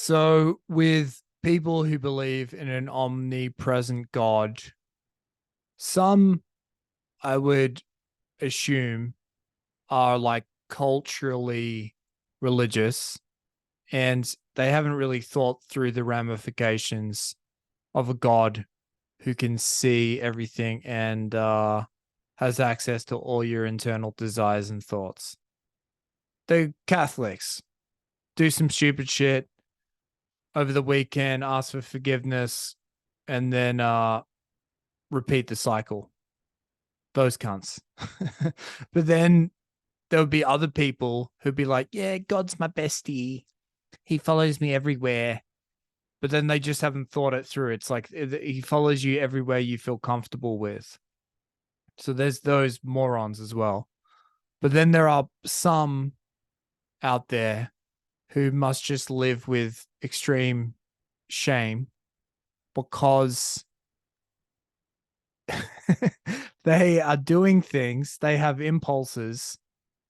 So, with people who believe in an omnipresent God, some I would assume are like culturally religious and they haven't really thought through the ramifications of a God who can see everything and has access to all your internal desires and thoughts. The Catholics do some stupid shit over the weekend, ask for forgiveness, and then repeat the cycle. Those cunts. But then there would be other people who'd be like, yeah, God's my bestie. He follows me everywhere. But then they just haven't thought it through. It's like he follows you everywhere you feel comfortable with. So there's those morons as well. But then there are some out there who must just live with extreme shame because they are doing things, they have impulses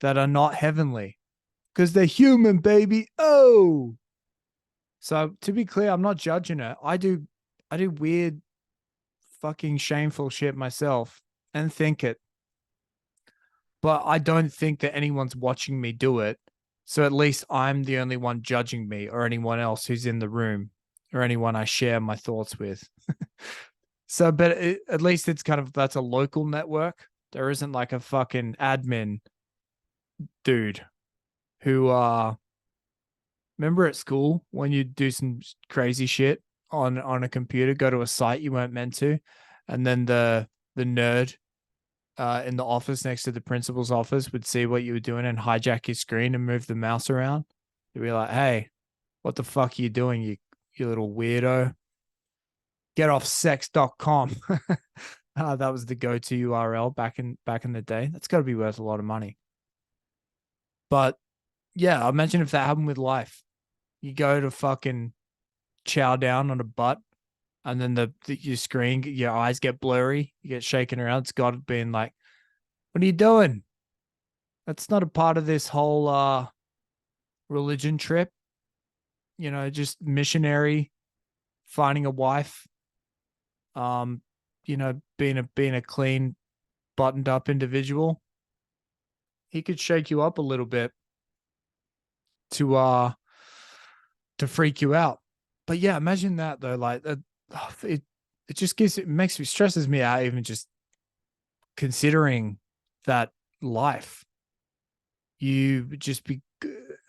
that are not heavenly because they're human, baby. Oh, so to be clear, I'm not judging it. I do weird, fucking shameful shit myself and think it, but I don't think that anyone's watching me do it. So at least I'm the only one judging me or anyone else who's in the room or anyone I share my thoughts with. So, but at least it's kind of that's a local network. There isn't like a fucking admin dude who remember at school when you do some crazy shit on a computer, go to a site you weren't meant to, and then the nerd in the office next to the principal's office would see what you were doing and hijack your screen and move the mouse around. They'd be like, "Hey, what the fuck are you doing, you little weirdo? Get off sex.com." That was the go-to URL back in the day. That's got to be worth a lot of money. But yeah, imagine if that happened with life. You go to fucking chow down on a butt, and then your screen, your eyes get blurry, you get shaken around. It's God being like, "What are you doing? That's not a part of this whole religion trip. You know, just missionary, finding a wife, um, being a clean, buttoned up individual. He could shake you up a little bit to to freak you out. But yeah, imagine that though. Like it just it makes me stresses me out even just considering that life. You just be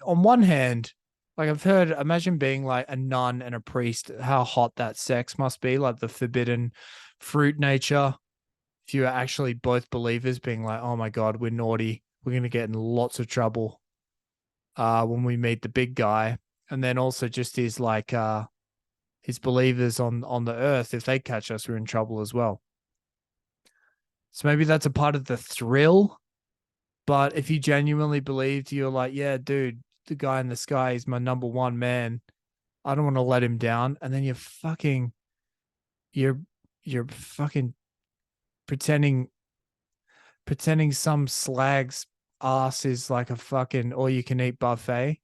on one hand, like I've heard, imagine being like a nun and a priest, how hot that sex must be, like the forbidden fruit nature. If you are actually both believers being like, oh my God, we're naughty. We're gonna get in lots of trouble when we meet the big guy. And then also just his believers on the earth, if they catch us, we're in trouble as well. So maybe that's a part of the thrill. But if you genuinely believed, you're like, yeah, dude, the guy in the sky is my number one man. I don't want to let him down. And then you're you're fucking pretending some slag's ass is like a fucking all you can eat buffet.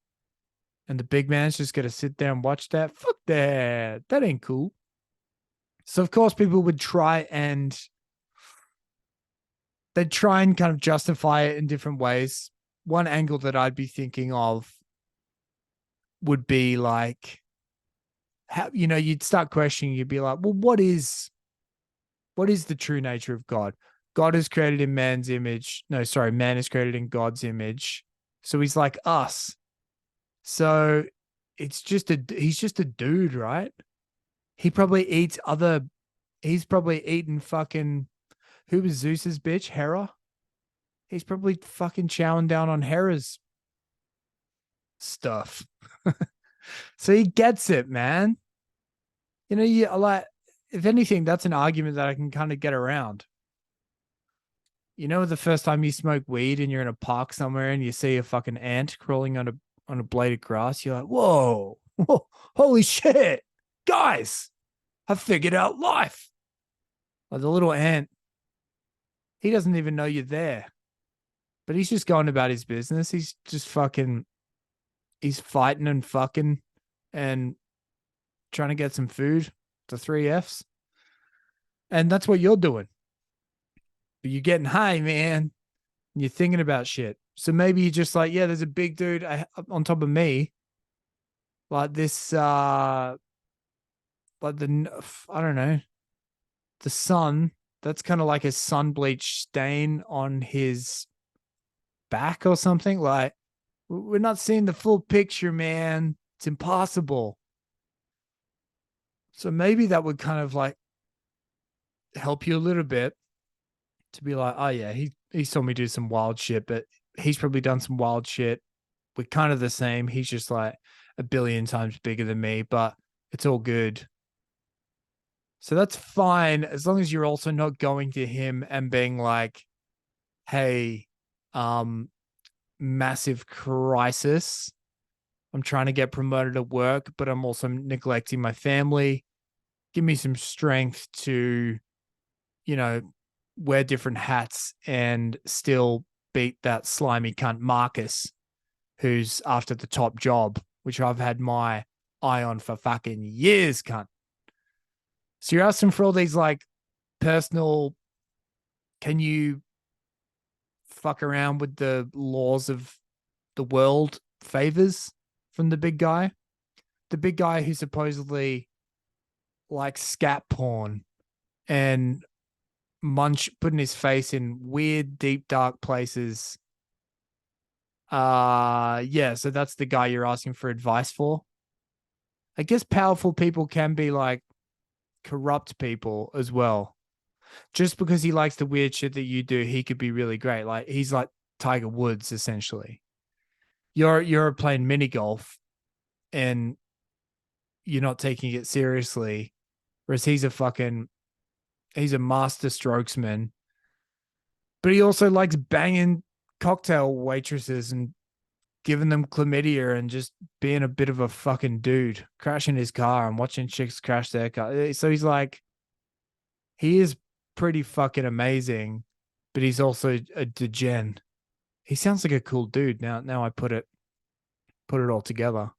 And the big man's just gonna sit there and watch that. Fuck that. That ain't cool. So of course people would try and they'd try and kind of justify it in different ways. One angle that I'd be thinking of would be like how you'd start questioning, you'd be like, well, what is the true nature of God? God is created in man's image. No, sorry, man is created in God's image. So he's like us. So he's just a dude, right? He probably eats other he's probably eaten fucking who was Zeus's bitch? Hera? He's probably fucking chowing down on Hera's stuff. So he gets it, man. You like if anything, that's an argument that I can kind of get around. The first time you smoke weed and you're in a park somewhere and you see a fucking ant crawling on a blade of grass, you're like, whoa, whoa, holy shit, guys, I figured out life. Like the little ant, he doesn't even know you're there, but he's just going about his business. He's just fucking, he's fighting and fucking. and trying to get some food, the three F's. And that's what you're doing. But you're getting high, man. And you're thinking about shit. So maybe you're just like, yeah, there's a big dude on top of me. Like this, like I don't know, the sun. That's kind of like a sun bleach stain on his back or something. Like, we're not seeing the full picture, man. It's impossible. So maybe that would kind of like help you a little bit to be like, oh yeah, he saw me do some wild shit, but he's probably done some wild shit. We're kind of the same. He's just like a billion times bigger than me, but it's all good. So that's fine as long as you're also not going to him and being like, hey, um, massive crisis. I'm trying to get promoted at work, but I'm also neglecting my family. Give me some strength to, you know, wear different hats and still beat that slimy cunt Marcus, who's after the top job, which I've had my eye on for fucking years, cunt. So you're asking for all these like personal, can you fuck around with the laws of the world favors from the big guy? The big guy who supposedly likes scat porn and putting his face in weird, deep, dark places. Yeah, so that's the guy you're asking for advice for. I guess powerful people can be like corrupt people as well. Just because he likes the weird shit that you do, he could be really great. Like he's like Tiger Woods essentially. You're playing mini golf and you're not taking it seriously, whereas he's a master strokesman, but he also likes banging cocktail waitresses and giving them chlamydia and just being a bit of a fucking dude, crashing his car and watching chicks crash their car. So he's like, he is pretty fucking amazing, but he's also a degen. He sounds like a cool dude. Now I put it all together.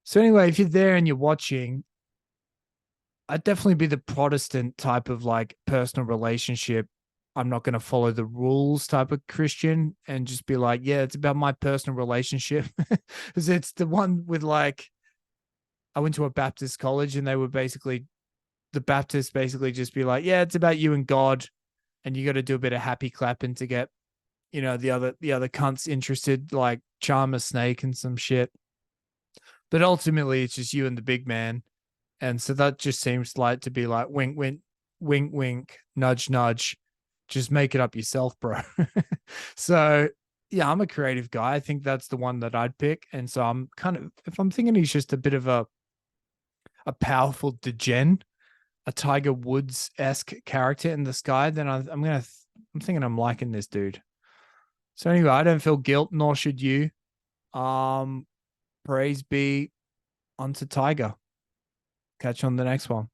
So anyway, if you're there and you're watching, I'd definitely be the Protestant type of like personal relationship. I'm not going to follow the rules type of Christian and just be like, yeah, it's about my personal relationship. Because it's the one with like, I went to a Baptist college and they were basically, the Baptists basically just be like, yeah, it's about you and God. And you got to do a bit of happy clapping to get, the other cunts interested, like charm a snake and some shit. But ultimately, it's just you and the big man. And so that just seems like to be like wink, wink, wink, wink, nudge, nudge. Just make it up yourself, bro. So yeah, I'm a creative guy. I think that's the one that I'd pick. And so I'm kind of, if I'm thinking he's just a bit of a powerful degen, a Tiger Woods esque character in the sky, then I'm thinking I'm liking this dude. So anyway, I don't feel guilt, nor should you. Um, Praise be unto Tiger. Catch you on the next one.